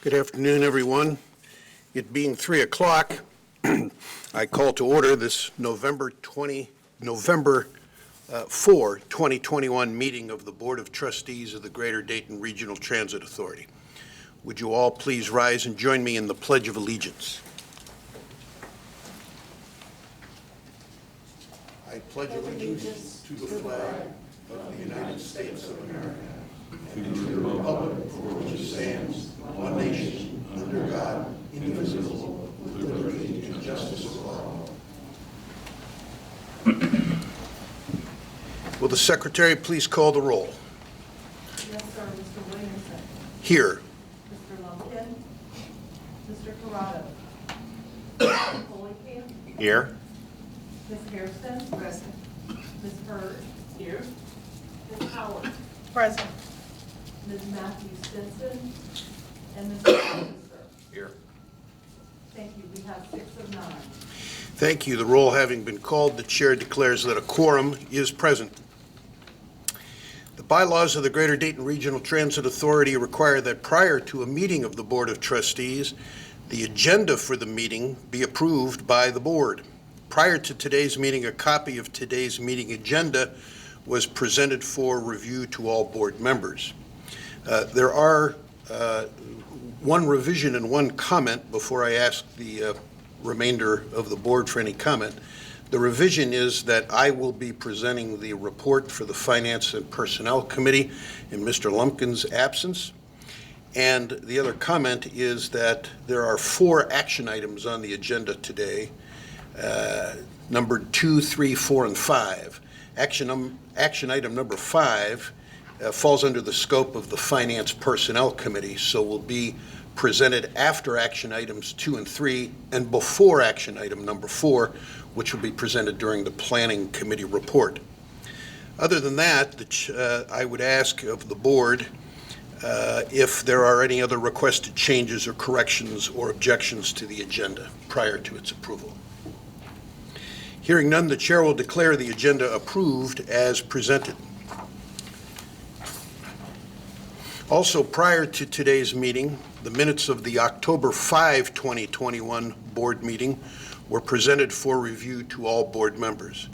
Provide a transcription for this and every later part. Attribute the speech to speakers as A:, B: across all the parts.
A: Good afternoon, everyone. It being 3 o'clock, I call to order this November 4, 2021 meeting of the Board of Trustees of the Greater Dayton Regional Transit Authority. Would you all please rise and join me in the Pledge of Allegiance? I pledge allegiance to the flag of the United States of America and to the republic for which it stands, one nation, under God, indivisible, with liberty and justice for all. Will the Secretary please call the roll?
B: Yes, sir. Mr. Williamson.
A: Here.
B: Mr. Lumpkin. Mr. Corrado. Mr. Holykamp.
A: Here.
B: Ms. Hairston. Present. Ms. Hurd. Here. Ms. Howard.
C: Present.
B: Ms. Matthews Stinson. And Mr. Officer.
A: Here.
B: Thank you. We have 6 of 9.
A: Thank you. The roll having been called, the chair declares that a quorum is present. The bylaws of the Greater Dayton Regional Transit Authority require that prior to a meeting of the Board of Trustees, the agenda for the meeting be approved by the board. Prior to today's meeting, a copy of today's meeting agenda was presented for review to all board members. There are one revision and one comment before I ask the remainder of the board for any comment. The revision is that I will be presenting the report for the Finance and Personnel Committee in Mr. Lumpkin's absence. And the other comment is that there are 4 action items on the agenda today, numbered 2, 3, 4, and 5. Action item number 5 falls under the scope of the Finance Personnel Committee, so will be presented after action items 2 and 3 and before action item number 4, which will be presented during the Planning Committee report. Other than that, I would ask of the board if there are any other requested changes or corrections or objections to the agenda prior to its approval. Hearing none, the chair will declare the agenda approved as presented. Also, prior to today's meeting, the minutes of the October 5, 2021 board meeting were presented for review to all board members.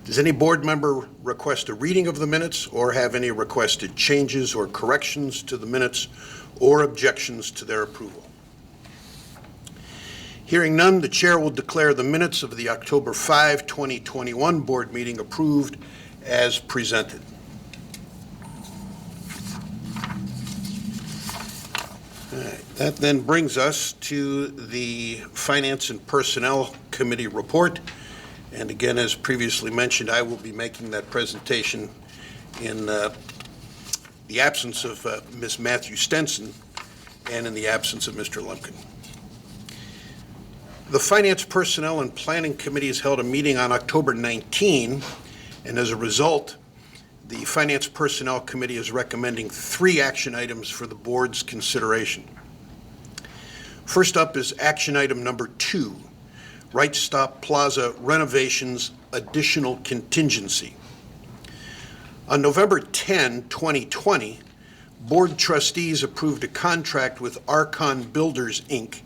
A: Does any board member request a reading of the minutes or have any requested changes or corrections to the minutes or objections to their approval? Hearing none, the chair will declare the minutes of the October 5, 2021 board meeting approved as presented. All right, that then brings us to the Finance and Personnel Committee report. And again, as previously mentioned, I will be making that presentation in the absence of Ms. Matthews Stinson and in the absence of Mr. Lumpkin. The Finance, Personnel, and Planning Committees held a meeting on October 19, and as a result, the Finance Personnel Committee is recommending 3 action items for the board's consideration. First up is action item number 2, Right Stop Plaza Renovations Additional Contingency. On November 10, 2020, Board Trustees approved a contract with Archon Builders, Inc.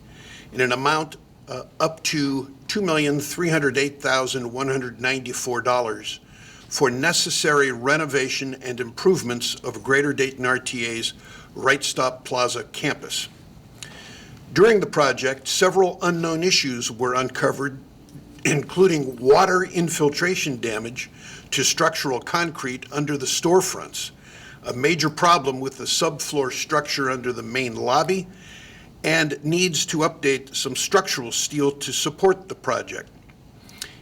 A: in an amount up to $2,308,194 for necessary renovation and improvements of Greater Dayton RTA's Right Stop Plaza campus. During the project, several unknown issues were uncovered, including water infiltration damage to structural concrete under the storefronts, a major problem with the subfloor structure under the main lobby, and needs to update some structural steel to support the project.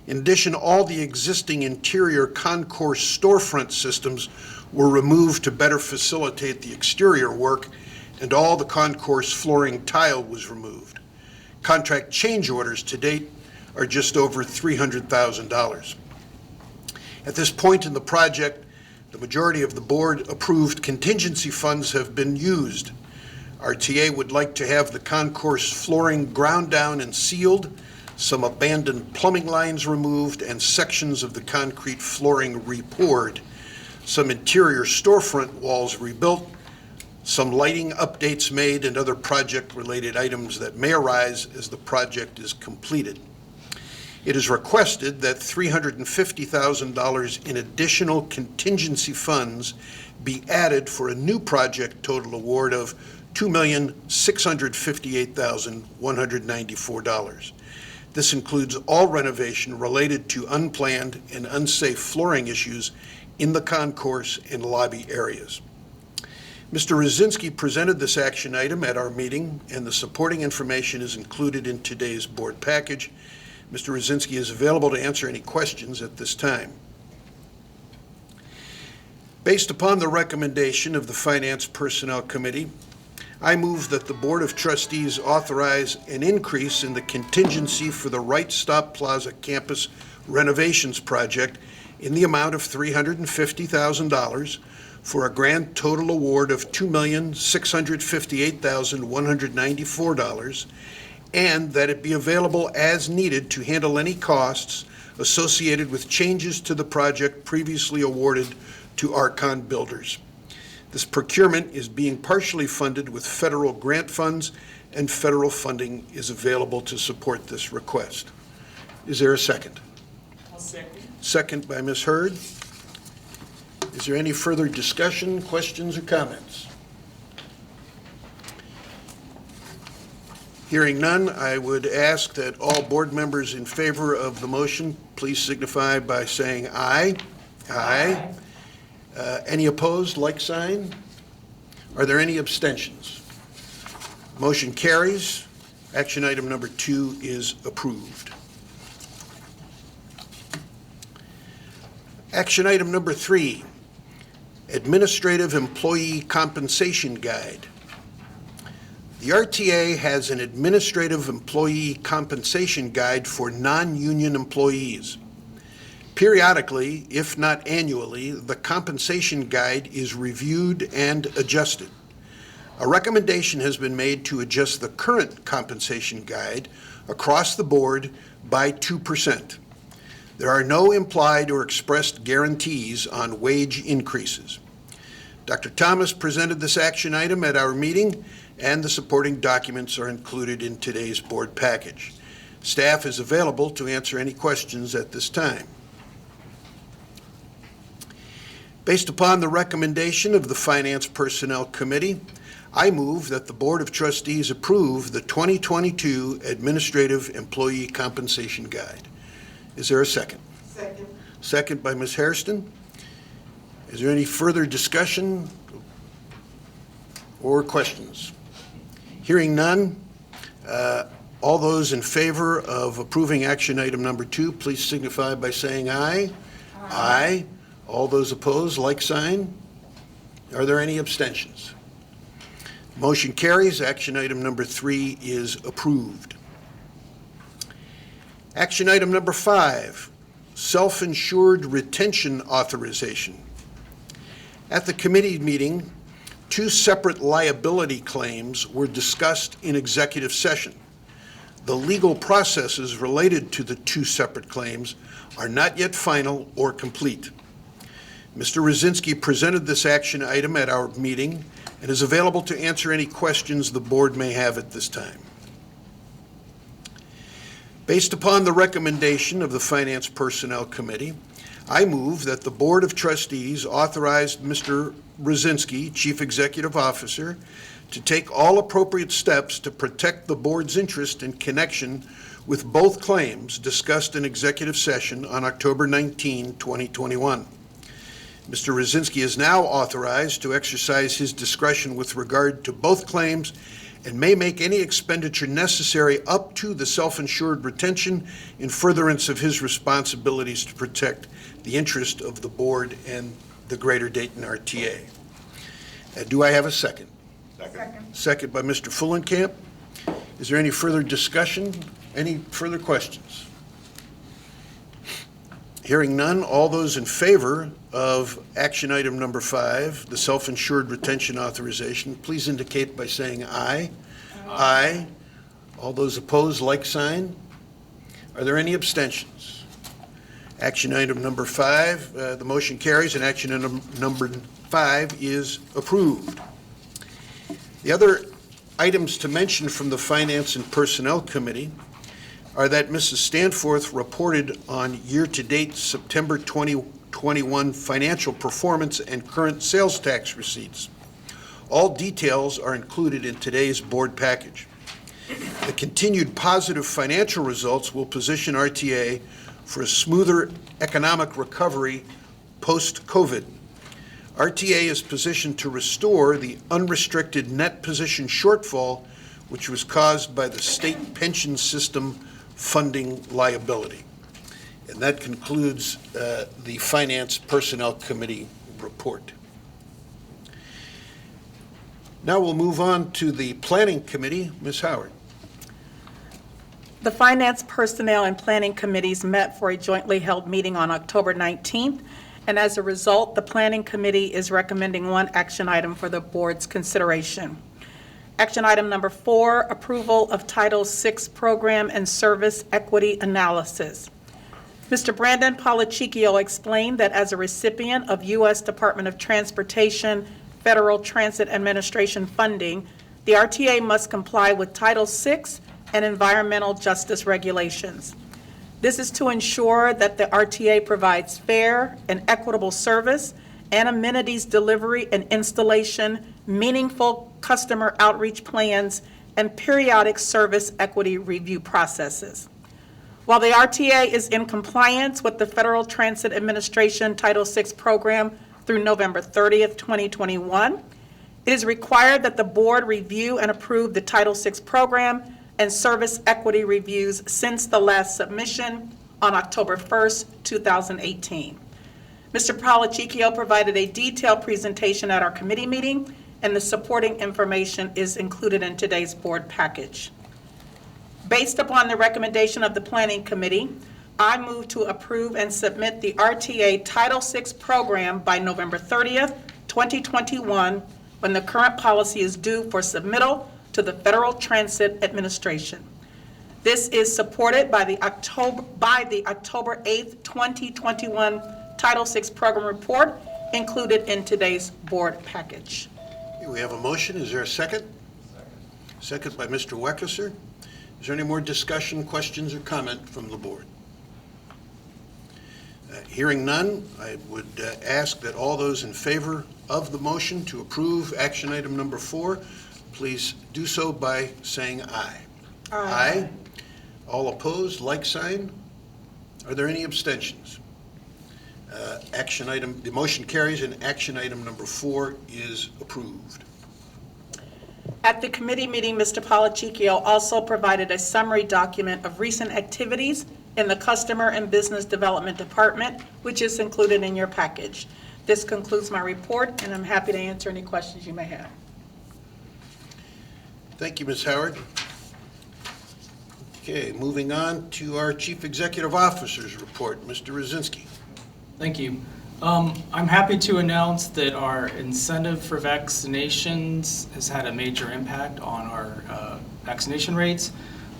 A: In addition, all the existing interior concourse storefront systems were removed to better facilitate the exterior work, and all the concourse flooring tile was removed. Contract change orders to date are just over $300,000. At this point in the project, the majority of the board approved contingency funds have been used. RTA would like to have the concourse flooring ground down and sealed, some abandoned plumbing lines removed, and sections of the concrete flooring repoured, some interior storefront walls rebuilt, some lighting updates made, and other project-related items that may arise as the project is completed. It is requested that $350,000 in additional contingency funds be added for a new project total award of $2,658,194. This includes all renovation related to unplanned and unsafe flooring issues in the concourse and lobby areas. Mr. Rosinski presented this action item at our meeting, and the supporting information is included in today's board package. Mr. Rosinski is available to answer any questions at this time. Based upon the recommendation of the Finance Personnel Committee, I move that the Board of Trustees authorize an increase in the contingency for the Right Stop Plaza campus renovations project in the amount of $350,000 for a grand total award of $2,658,194, and that it be available as needed to handle any costs associated with changes to the project previously awarded to Archon Builders. This procurement is being partially funded with federal grant funds, and federal funding is available to support this request. Is there a second?
C: I'll second.
A: Second by Ms. Hurd. Is there any further discussion, questions, or comments? Hearing none, I would ask that all board members in favor of the motion please signify by saying aye. Aye. Any opposed, like sign? Are there any abstentions? Motion carries. Action item number 2 is approved. Action item number 3, Administrative Employee Compensation Guide. The RTA has an Administrative Employee Compensation Guide for non-union employees. Periodically, if not annually, the compensation guide is reviewed and adjusted. A recommendation has been made to adjust the current compensation guide across the board by 2%. There are no implied or expressed guarantees on wage increases. Dr. Thomas presented this action item at our meeting, and the supporting documents are included in today's board package. Staff is available to answer any questions at this time. Based upon the recommendation of the Finance Personnel Committee, I move that the Board of Trustees approve the 2022 Administrative Employee Compensation Guide. Is there a second?
C: Second.
A: Second by Ms. Hairston. Is there any further discussion or questions? Hearing none, all those in favor of approving action item number 2, please signify by saying aye. Aye. All those opposed, like sign. Are there any abstentions? Motion carries. Action item number 3 is approved. Action item number 5, Self-Insured Retention Authorization. At the committee meeting, 2 separate liability claims were discussed in executive session. The legal processes related to the 2 separate claims are not yet final or complete. Mr. Rosinski presented this action item at our meeting and is available to answer any questions the board may have at this time. Based upon the recommendation of the Finance Personnel Committee, I move that the Board of Trustees authorize Mr. Rosinski, Chief Executive Officer, to take all appropriate steps to protect the board's interest in connection with both claims discussed in executive session on October 19, 2021. Mr. Rosinski is now authorized to exercise his discretion with regard to both claims and may make any expenditure necessary up to the self-insured retention in furtherance of his responsibilities to protect the interest of the board and the Greater Dayton RTA. Do I have a second?
C: Second.
A: Second by Mr. Fullenkamp. Is there any further discussion? Any further questions? Hearing none, all those in favor of action item number 5, the self-insured retention authorization, please indicate by saying aye. Aye. All those opposed, like sign. Are there any abstentions? Action item number 5, the motion carries, and action item number 5 is approved. The other items to mention from the Finance and Personnel Committee are that Mrs. Stanforth reported on year-to-date September 2021 financial performance and current sales tax receipts. All details are included in today's board package. The continued positive financial results will position RTA for a smoother economic recovery post-COVID. RTA is positioned to restore the unrestricted net position shortfall, which was caused by the state pension system funding liability. And that concludes the Finance Personnel Committee report. Now we'll move on to the Planning Committee. Ms. Howard.
D: The Finance, Personnel, and Planning Committees met for a jointly held meeting on October 19th, and as a result, the Planning Committee is recommending one action item for the board's consideration. Action item number 4, approval of Title VI Program and Service Equity Analysis. Mr. Brandon Polachicchio explained that as a recipient of U.S. Department of Transportation Federal Transit Administration funding, the RTA must comply with Title VI and environmental justice regulations. This is to ensure that the RTA provides fair and equitable service and amenities delivery and installation, meaningful customer outreach plans, and periodic service equity review processes. While the RTA is in compliance with the Federal Transit Administration Title VI program through November 30th, 2021, it is required that the board review and approve the Title VI program and service equity reviews since the last submission on October 1st, 2018. Mr. Polachicchio provided a detailed presentation at our committee meeting, and the supporting information is included in today's board package. Based upon the recommendation of the Planning Committee, I move to approve and submit the RTA Title VI program by November 30th, 2021, when the current policy is due for submittal to the Federal Transit Administration. This is supported by the October 8th, 2021 Title VI program report included in today's board package.
A: We have a motion. Is there a second? Second by Mr. Weckeser. Is there any more discussion, questions, or comment from the board? Hearing none, I would ask that all those in favor of the motion to approve action item number 4, please do so by saying aye. Aye. All opposed, like sign. Are there any abstentions? The motion carries, and action item number 4 is approved.
D: At the committee meeting, Mr. Polachicchio also provided a summary document of recent activities in the Customer and Business Development Department, which is included in your package. This concludes my report, and I'm happy to answer any questions you may have.
A: Thank you, Ms. Howard. Okay, moving on to our Chief Executive Officer's report. Mr. Rosinski.
C: Thank you. I'm happy to announce that our incentive for vaccinations has had a major impact on our vaccination rates.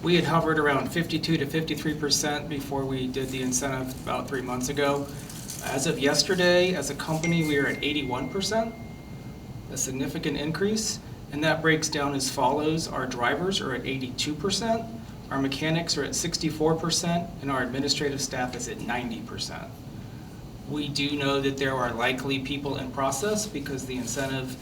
C: We had hovered around 52 to 53% before we did the incentive about 3 months ago. As of yesterday, as a company, we are at 81%, a significant increase, and that breaks down as follows. Our drivers are at 82%, our mechanics are at 64%, and our administrative staff is at 90%. We do know that there are likely people in process because the incentive,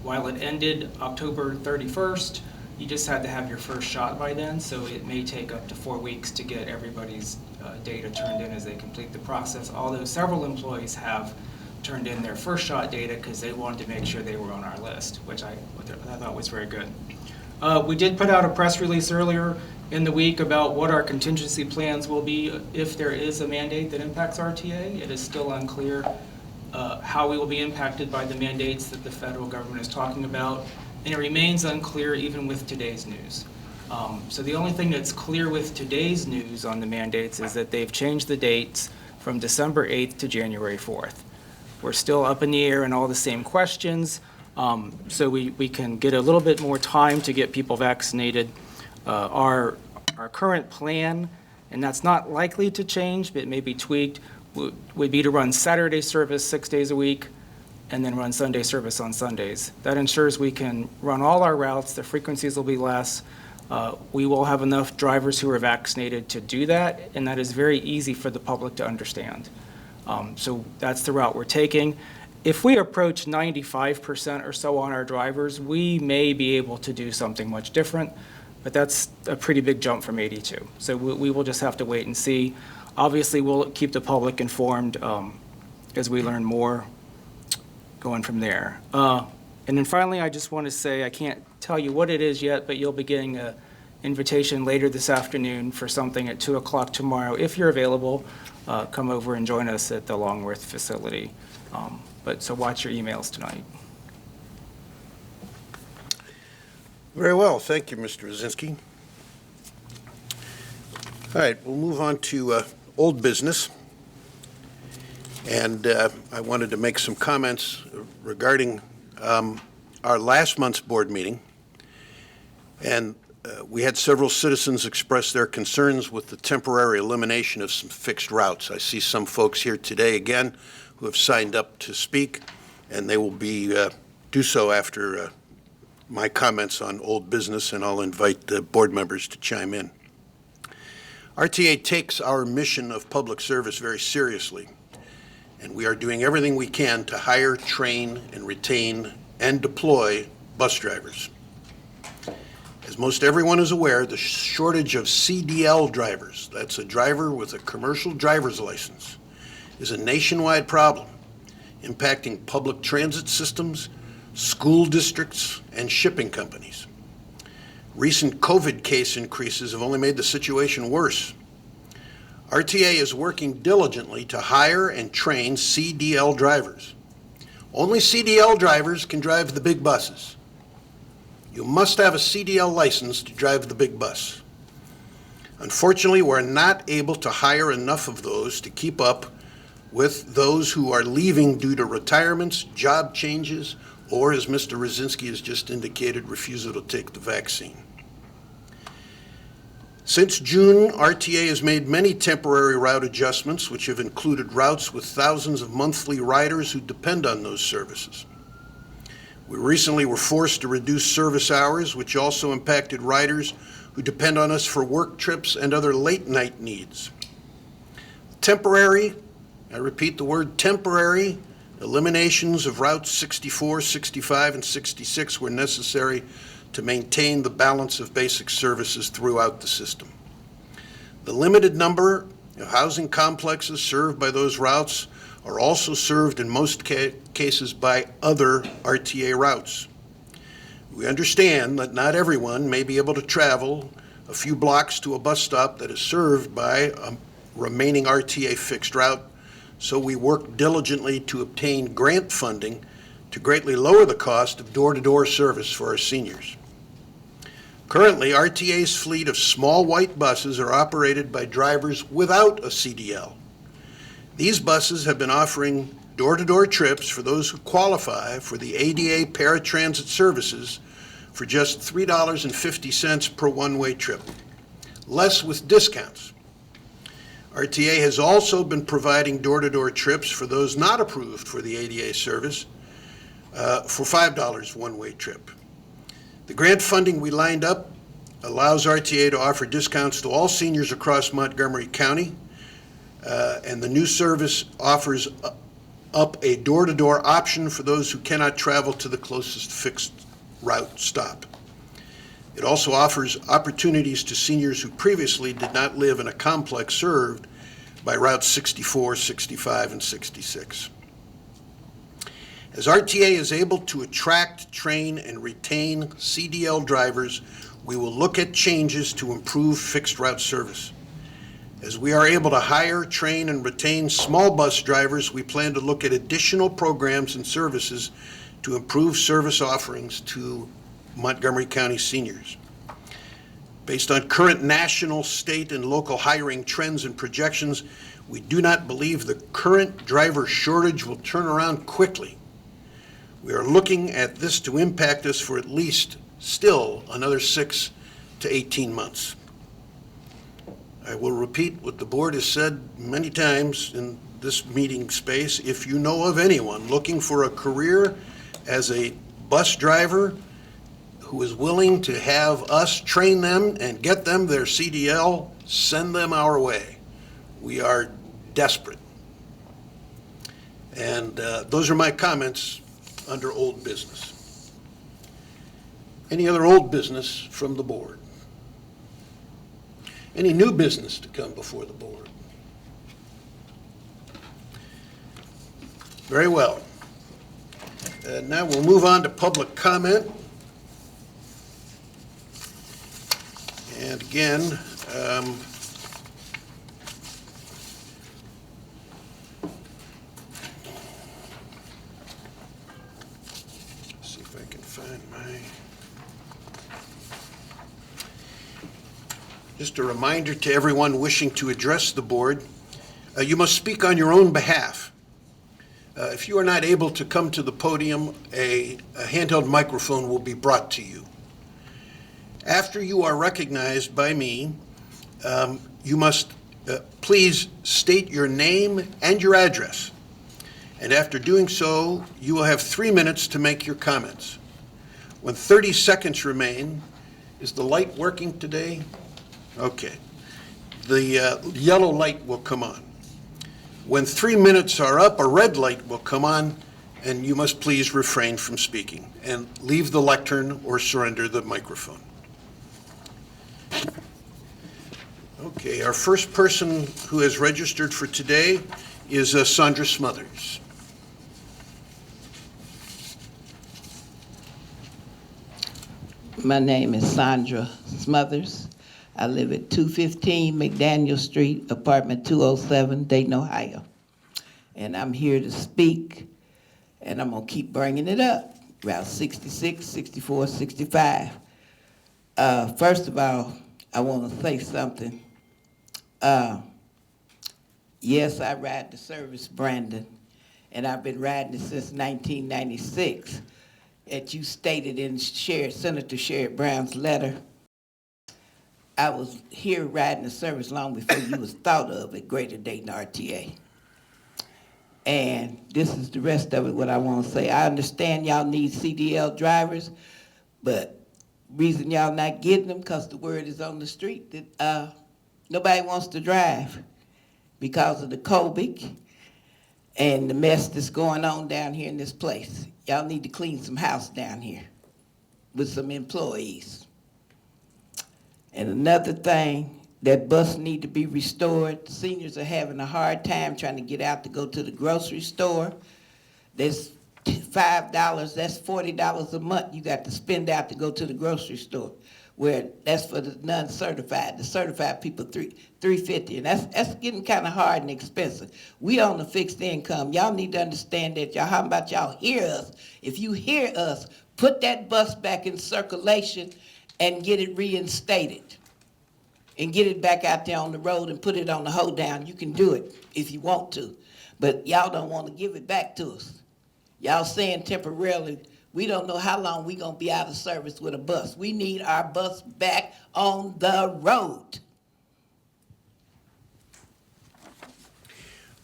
C: while it ended October 31st, you just had to have your first shot by then, so it may take up to 4 weeks to get everybody's data turned in as they complete the process, although several employees have turned in their first shot data because they wanted to make sure they were on our list, which I thought was very good. We did put out a press release earlier in the week about what our contingency plans will be if there is a mandate that impacts RTA. It is still unclear how we will be impacted by the mandates that the federal government is talking about, and it remains unclear even with today's news. So the only thing that's clear with today's news on the mandates is that they've changed the dates from December 8th to January 4th. We're still up in the air and all the same questions, so we can get a little bit more time to get people vaccinated. Our current plan, and that's not likely to change, but it may be tweaked, would be to run Saturday service 6 days a week, and then run Sunday service on Sundays. That ensures we can run all our routes, the frequencies will be less. We will have enough drivers who are vaccinated to do that, and that is very easy for the public to understand. So that's the route we're taking. If we approach 95% or so on our drivers, we may be able to do something much different, but that's a pretty big jump from 82. So we will just have to wait and see. Obviously, we'll keep the public informed as we learn more going from there. And then finally, I just want to say, I can't tell you what it is yet, but you'll be getting an invitation later this afternoon for something at 2 o'clock tomorrow. If you're available, come over and join us at the Longworth facility. So watch your emails tonight.
A: Very well. Thank you, Mr. Rosinski. All right, we'll move on to old business. And I wanted to make some comments regarding our last month's board meeting. And we had several citizens express their concerns with the temporary elimination of some fixed routes. I see some folks here today again who have signed up to speak, and they will be do so after my comments on old business, and I'll invite the board members to chime in. RTA takes our mission of public service very seriously, and we are doing everything we can to hire, train, and retain and deploy bus drivers. As most everyone is aware, the shortage of CDL drivers, that's a driver with a commercial driver's license, is a nationwide problem impacting public transit systems, school districts, and shipping companies. Recent COVID case increases have only made the situation worse. RTA is working diligently to hire and train CDL drivers. Only CDL drivers can drive the big buses. You must have a CDL license to drive the big bus. Unfortunately, we're not able to hire enough of those to keep up with those who are leaving due to retirements, job changes, or, as Mr. Rosinski has just indicated, refusal to take the vaccine. Since June, RTA has made many temporary route adjustments, which have included routes with thousands of monthly riders who depend on those services. We recently were forced to reduce service hours, which also impacted riders who depend on us for work trips and other late-night needs. Temporary, I repeat the word temporary, eliminations of routes 64, 65, and 66 were necessary to maintain the balance of basic services throughout the system. The limited number of housing complexes served by those routes are also served in most cases by other RTA routes. We understand that not everyone may be able to travel a few blocks to a bus stop that is served by a remaining RTA fixed route, so we work diligently to obtain grant funding to greatly lower the cost of door-to-door service for our seniors. Currently, RTA's fleet of small white buses are operated by drivers without a CDL. These buses have been offering door-to-door trips for those who qualify for the ADA paratransit services for just $3.50 per one-way trip, less with discounts. RTA has also been providing door-to-door trips for those not approved for the ADA service for $5 one-way trip. The grant funding we lined up allows RTA to offer discounts to all seniors across Montgomery County, and the new service offers up a door-to-door option for those who cannot travel to the closest fixed route stop. It also offers opportunities to seniors who previously did not live in a complex served by routes 64, 65, and 66. As RTA is able to attract, train, and retain CDL drivers, we will look at changes to improve fixed route service. As we are able to hire, train, and retain small bus drivers, we plan to look at additional programs and services to improve service offerings to Montgomery County seniors. Based on current national, state, and local hiring trends and projections, we do not believe the current driver shortage will turn around quickly. We are looking at this to impact us for at least still another 6 to 18 months. I will repeat what the board has said many times in this meeting space, if you know of anyone looking for a career as a bus driver who is willing to have us train them and get them their CDL, send them our way. We are desperate. And those are my comments under old business. Any other old business from the board? Any new business to come before the board? Very well. Now we'll move on to public comment. And again, see if I can find my... Just a reminder to everyone wishing to address the board, you must speak on your own behalf. If you are not able to come to the podium, a handheld microphone will be brought to you. After you are recognized by me, you must please state your name and your address. And after doing so, you will have 3 minutes to make your comments. When 30 seconds remain, is the light working today? Okay. The yellow light will come on. When 3 minutes are up, a red light will come on, and you must please refrain from speaking and leave the lectern or surrender the microphone. Okay, our first person who has registered for today is Sandra Smothers.
E: My name is Sandra Smothers. I live at 215 McDaniel Street, apartment 207, Dayton, Ohio. And I'm here to speak, and I'm gonna keep bringing it up, Route 66, 64, 65. First of all, I wanna say something. Yes, I ride the service, Brandon, and I've been riding it since 1996. As you stated in Senator Sherrod Brown's letter, I was here riding the service long before you was thought of at Greater Dayton RTA. And this is the rest of it, what I want to say. I understand y'all need CDL drivers, but reason y'all not getting them, because the word is on the street that nobody wants to drive because of the COVID and the mess that's going on down here in this place. Y'all need to clean some house down here with some employees. And another thing, that bus need to be restored. Seniors are having a hard time trying to get out to go to the grocery store. There's $5, that's $40 a month you got to spend out to go to the grocery store, where that's for the non-certified. The certified people, $350, and that's getting kind of hard and expensive. We on a fixed income. Y'all need to understand that. Y'all, how about y'all hear us? If you hear us, put that bus back in circulation and get it reinstated and get it back out there on the road and put it on the hold down. You can do it if you want to, but y'all don't want to give it back to us. Y'all saying temporarily, we don't know how long we gonna be out of service with a bus. We need our bus back on the road.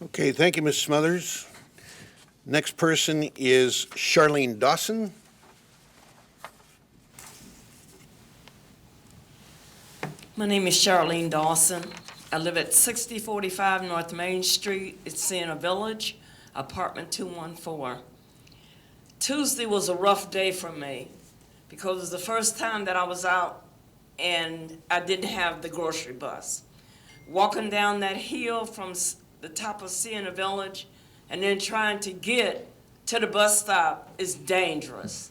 A: Okay, thank you, Ms. Smothers. Next person is Charlene Dawson.
F: My name is Charlene Dawson. I live at 6045 North Main Street. It's in a village, apartment 214. Tuesday was a rough day for me because it was the first time that I was out and I didn't have the grocery bus. Walking down that hill from the top of seeing a village and then trying to get to the bus stop is dangerous.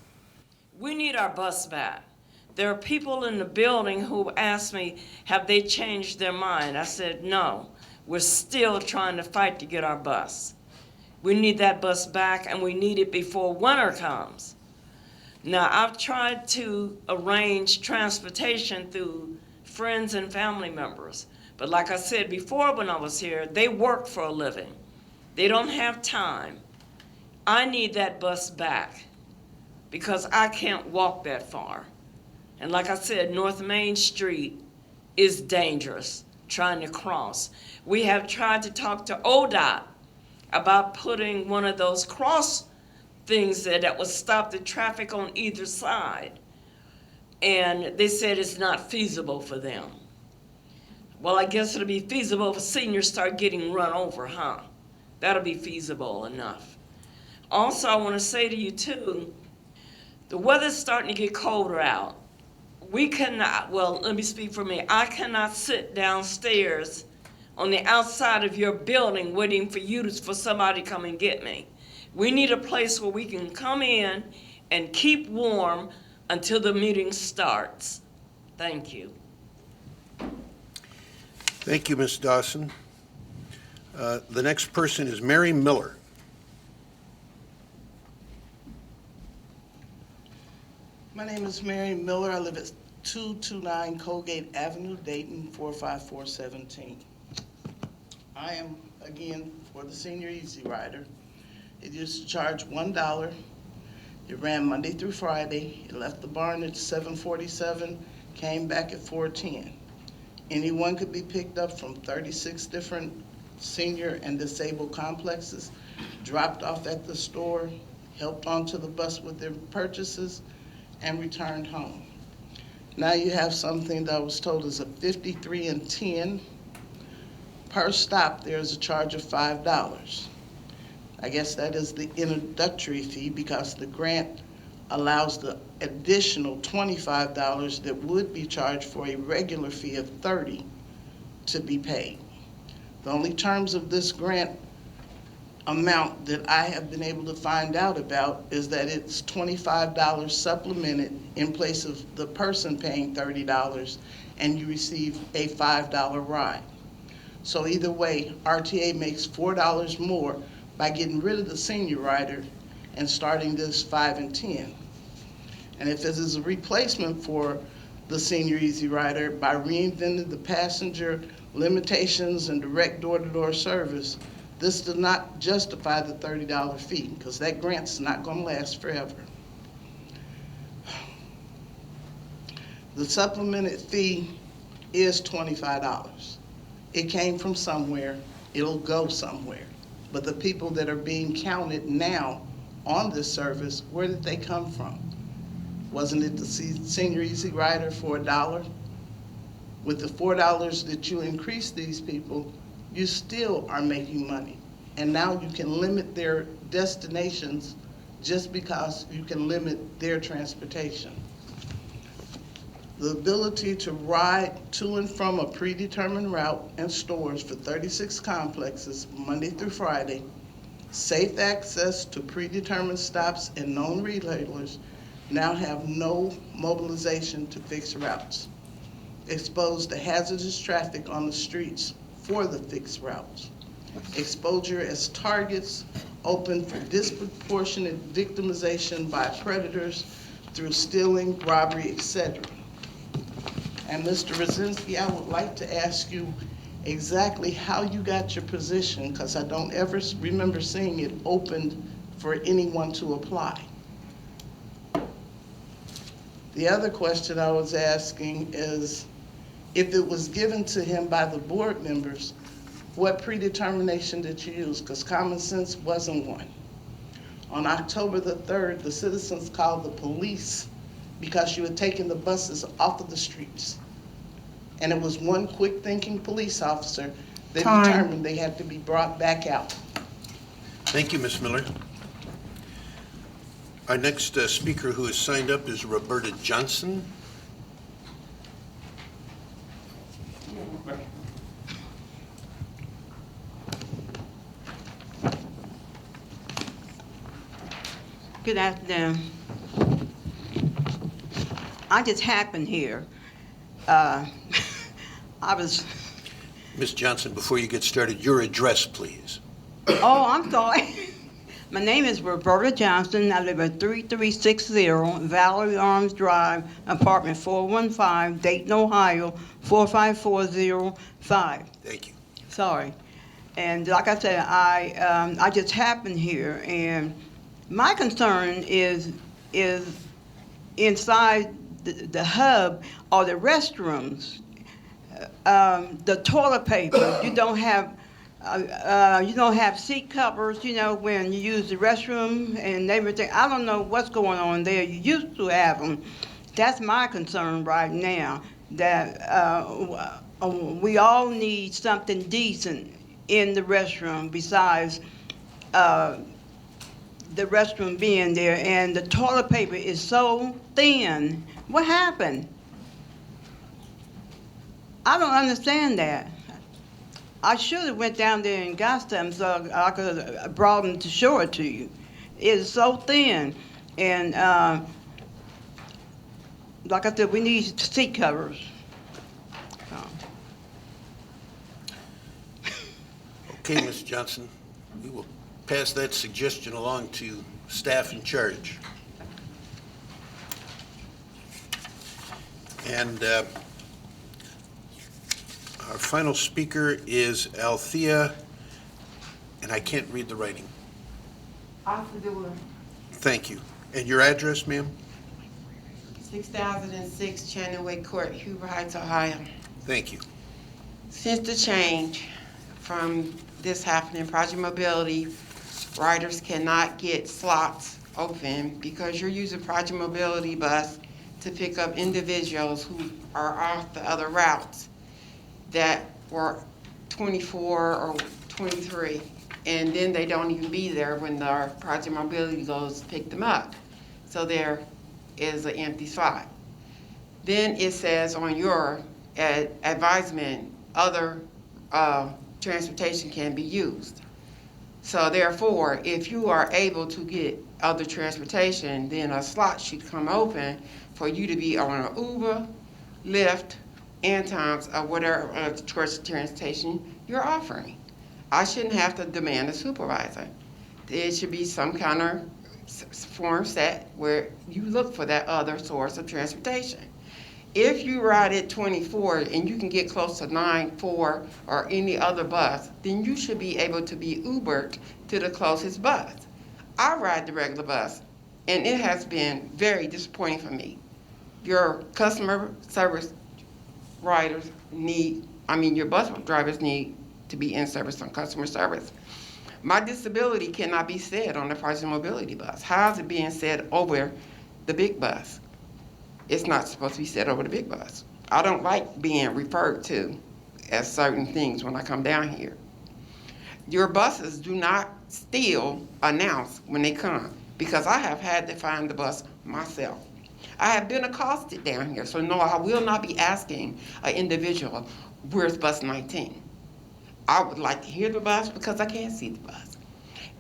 F: We need our bus back. There are people in the building who asked me, have they changed their mind? I said, no, we're still trying to fight to get our bus. We need that bus back, and we need it before winter comes. Now, I've tried to arrange transportation through friends and family members, but like I said before when I was here, they work for a living. They don't have time. I need that bus back because I can't walk that far. And like I said, North Main Street is dangerous trying to cross. We have tried to talk to ODOT, about putting one of those cross things there that would stop the traffic on either side. And they said it's not feasible for them. Well, I guess it'll be feasible if seniors start getting run over, huh? That'll be feasible enough. Also, I want to say to you too, the weather's starting to get colder out. We cannot, well, let me speak for me. I cannot sit downstairs on the outside of your building waiting for somebody to come and get me. We need a place where we can come in and keep warm until the meeting starts. Thank you.
A: Thank you, Ms. Dawson. The next person is Mary Miller.
G: My name is Mary Miller. I live at 229 Colgate Avenue, Dayton, 45417. I am, again, for the Senior Easy Rider. It used to charge $1. It ran Monday through Friday. It left the barn at 7:47, came back at 4:10. Anyone could be picked up from 36 different senior and disabled complexes, dropped off at the store, helped onto the bus with their purchases, and returned home. Now you have something that I was told is a 53 and 10. Per stop, there's a charge of $5. I guess that is the introductory fee because the grant allows the additional $25 that would be charged for a regular fee of $30 to be paid. The only terms of this grant amount that I have been able to find out about is that it's $25 supplemented in place of the person paying $30, and you receive a $5 ride. So either way, RTA makes $4 more by getting rid of the senior rider and starting this 5 and 10. And if this is a replacement for the Senior Easy Rider by reinventing the passenger limitations and direct door-to-door service, this does not justify the $30 fee because that grant's not going to last forever. The supplemented fee is $25. It came from somewhere, it'll go somewhere. But the people that are being counted now on this service, where did they come from? Wasn't it the Senior Easy Rider for $1? With the $4 that you increase these people, you still are making money. And now you can limit their destinations just because you can limit their transportation. The ability to ride to and from a predetermined route and stores for 36 complexes, Monday through Friday, safe access to predetermined stops and known retailers now have no mobilization to fix routes, exposed to hazardous traffic on the streets for the fixed routes, exposure as targets, open for disproportionate victimization by predators through stealing, robbery, etc. And Mr. Rosinski, I would like to ask you exactly how you got your position, because I don't ever remember seeing it opened for anyone to apply. The other question I was asking is, if it was given to him by the board members, what predetermination did you use? Because common sense wasn't one. On October the 3rd, the citizens called the police because you had taken the buses off of the streets. And it was one quick thinking police officer that determined they had to be brought back out.
A: Thank you, Ms. Miller. Our next speaker who is signed up is Roberta Johnson.
H: Good afternoon. I just happened here. I was,
A: Ms. Johnson, before you get started, your address, please.
H: oh, I'm sorry. My name is Roberta Johnson. I live at 3360 Valerie Arms Drive, apartment 415, Dayton, Ohio, 45405.
A: Thank you.
H: Sorry. And like I said, I just happened here, and my concern is inside the hub are the restrooms, the toilet paper. You don't have You don't have seat covers, when you use the restroom and everything. I don't know what's going on there. You used to have them. That's my concern right now, that we all need something decent in the restroom besides the restroom being there, and the toilet paper is so thin. What happened? I don't understand that. I should have went down there and got some so I could have brought them to show it to you. It's so thin. And like I said, we need seat covers.
A: Okay, Ms. Johnson, we will pass that suggestion along to staff in charge. And our final speaker is Althea, and I can't read the writing. Thank you. And your address, ma'am?
I: 6006 Channelway Court, Huber Heights, Ohio.
A: Thank you.
I: Since the change from this happening, Project Mobility, riders cannot get slots open because you're using Project Mobility bus to pick up individuals who are off the other routes that were 24 or 23, and then they don't even be there when the Project Mobility goes to pick them up. So there is an empty spot. Then it says on your advisement, other transportation can be used. So therefore, if you are able to get other transportation, then a slot should come open for you to be on an Uber, Lyft, and times or whatever transportation you're offering. I shouldn't have to demand a supervisor. It should be some kind of form set where you look for that other source of transportation. If you ride at 24 and you can get close to 9-4 or any other bus, then you should be able to be Ubered to the closest bus. I ride the regular bus, and it has been very disappointing for me. Your customer service riders your bus drivers need to be in service on customer service. My disability cannot be said on the Project Mobility bus. How is it being said over the big bus? It's not supposed to be said over the big bus. I don't like being referred to as certain things when I come down here. Your buses do not still announce when they come, because I have had to find the bus myself. I have been accosted down here, so no, I will not be asking an individual, where's bus 19? I would like to hear the bus because I can't see the bus.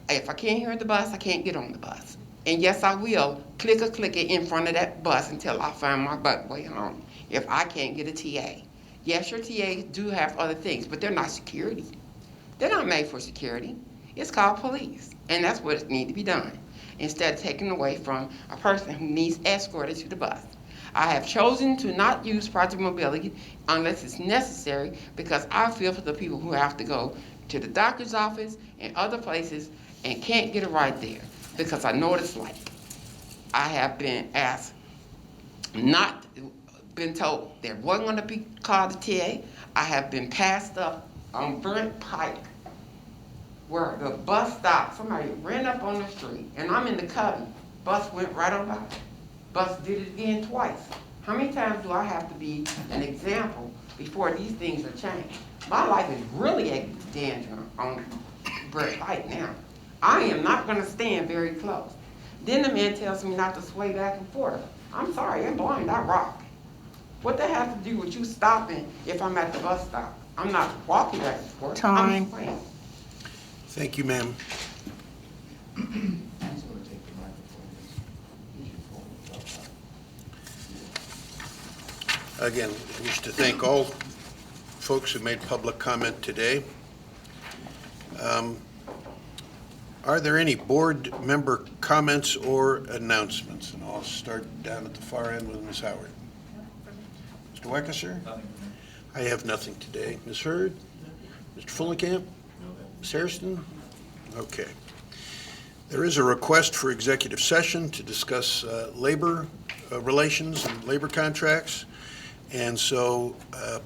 I: If I can't hear the bus, I can't get on the bus. And yes, I will click it in front of that bus until I find my way home, if I can't get a TA. Yes, your TAs do have other things, but they're not security. They're not made for security. It's called police, and that's what needs to be done, instead of taking away from a person who needs escorted to the bus. I have chosen to not use Project Mobility unless it's necessary, because I feel for the people who have to go to the doctor's office and other places and can't get a ride there, because I know what it's like. I have been been told there wasn't going to be called a TA. I have been passed up on Burnt Pike, where the bus stopped. Somebody ran up on the street, and I'm in the cubby. Bus went right on by. Bus did it again twice. How many times do I have to be an example before these things are changed? My life is really a danger on Burnt Pike now. I am not going to stand very close. Then the man tells me not to sway back and forth. I'm sorry, I'm blind, I rock. What that has to do with you stopping if I'm at the bus stop? I'm not walking back and forth.
D: Time.
I: I'm swaying.
A: Thank you, ma'am. Again, I wish to thank all folks who made public comment today. Are there any board member comments or announcements? And I'll start down at the far end with Ms. Howard. Mr. Weckesser? I have nothing today. Ms. Hurd? Mr. Fullenkamp? Ms. Hairston? Okay. There is a request for executive session to discuss labor relations and labor contracts. And so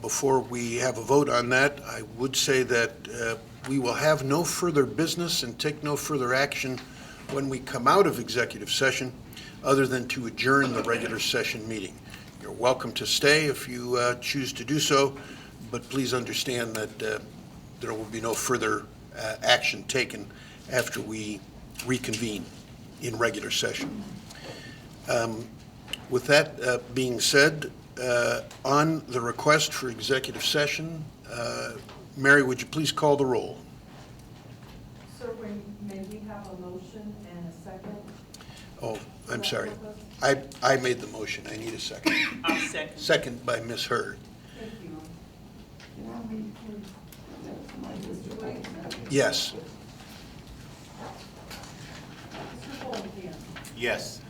A: before we have a vote on that, I would say that we will have no further business and take no further action when we come out of executive session, other than to adjourn the regular session meeting. You're welcome to stay if you choose to do so, but please understand that there will be no further action taken after we reconvene in regular session. With that being said, on the request for executive session, Mary, would you please call the roll?
B: Sir, may we have a motion and a second?
A: Oh, I'm sorry. I made the motion. I need a second.
J: I'll second.
A: Second by Ms. Hurd.
B: Thank you. Mr. Wade?
A: Yes.
B: Mr. Fulenkamp?
J: Yes.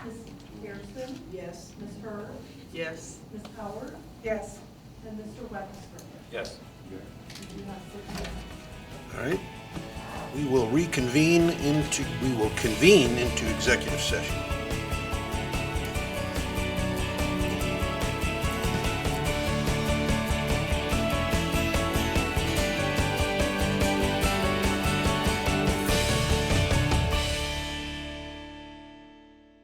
B: Ms. Hairston? Yes. Ms. Hurd?
J: Yes.
B: Ms. Howard?
D: Yes.
B: And Mr. Wexler?
J: Yes.
B: You have 6 yes.
A: All right. We will convene into executive session.